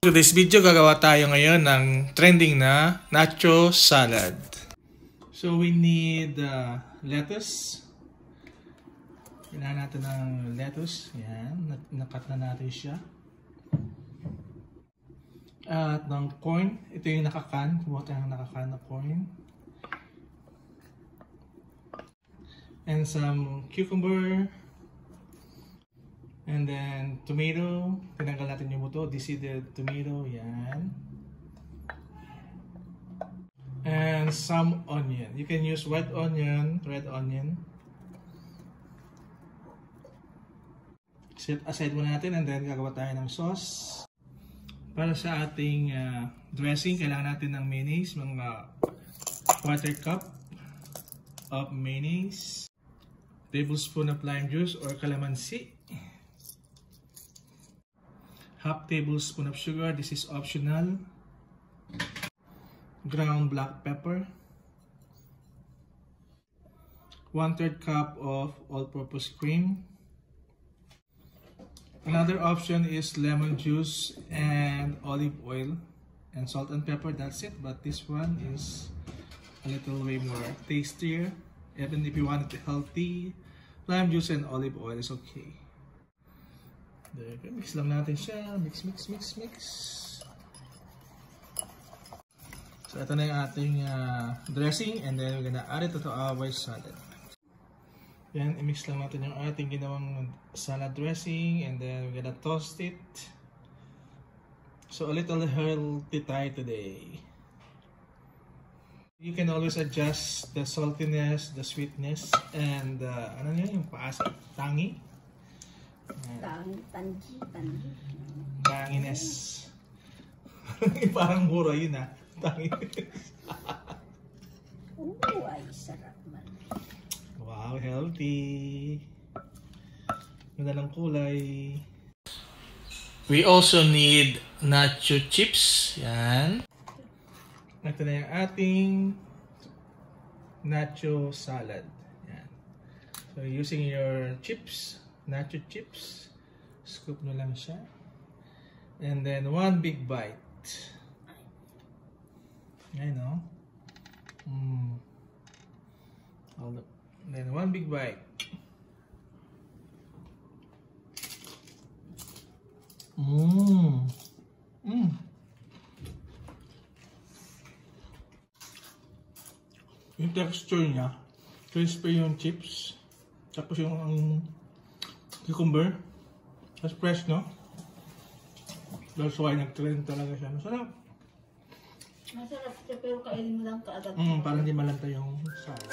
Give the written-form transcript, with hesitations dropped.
So this video, gagawa tayo ngayon ng trending na nacho salad. So we need lettuce. Kailangan natin ng lettuce. Yan, nakat na natin siya. At ng corn. Ito yung nakakan. Kumuha tayo ng nakakan na corn. And some cucumber. And then tomato, tinanggal natin yung buto, deseeded tomato, yan. And some onion. You can use white onion, red onion. Set aside muna natin and then gagawa tayo ng sauce. Para sa ating dressing, kailangan natin ng mayonnaise, mga 1/4 cup of mayonnaise. Tablespoon of lime juice or calamansi. Half tablespoon of sugar, this is optional. Ground black pepper. 1/3 cup of all-purpose cream. Another option is lemon juice and olive oil and salt and pepper, that's it. But this one is a little way more tastier. Even if you want it healthy, lime juice and olive oil is okay. There, mix lang natin siya. Mix. So, ito na yung ating dressing and then we're gonna add it to our salad. Yan, i-mix lang natin yung ating ginawang salad dressing and then we're gonna toast it. So, a little healthy tayo today. You can always adjust the saltiness, the sweetness, and ano yun, yung paasa, tangi. Tangines. Parang mura yun ah. Tangines. Ay, sarap man. Wow, healthy. Ganda ng kulay. We also need nacho chips. Yan. Ito na yung ating nacho salad. Yan. So using your chips, nacho chips, scoop nyo lang siya. And then one big bite. Ayan o. Then one big bite. Yung texture niya, crispy yung chips. Tapos yung cucumber. That's fresh, no? That's why nag-trend talaga siya. Masarap. Masarap siya pero kainin mo lang kaagad. Parang di malanta yung salad.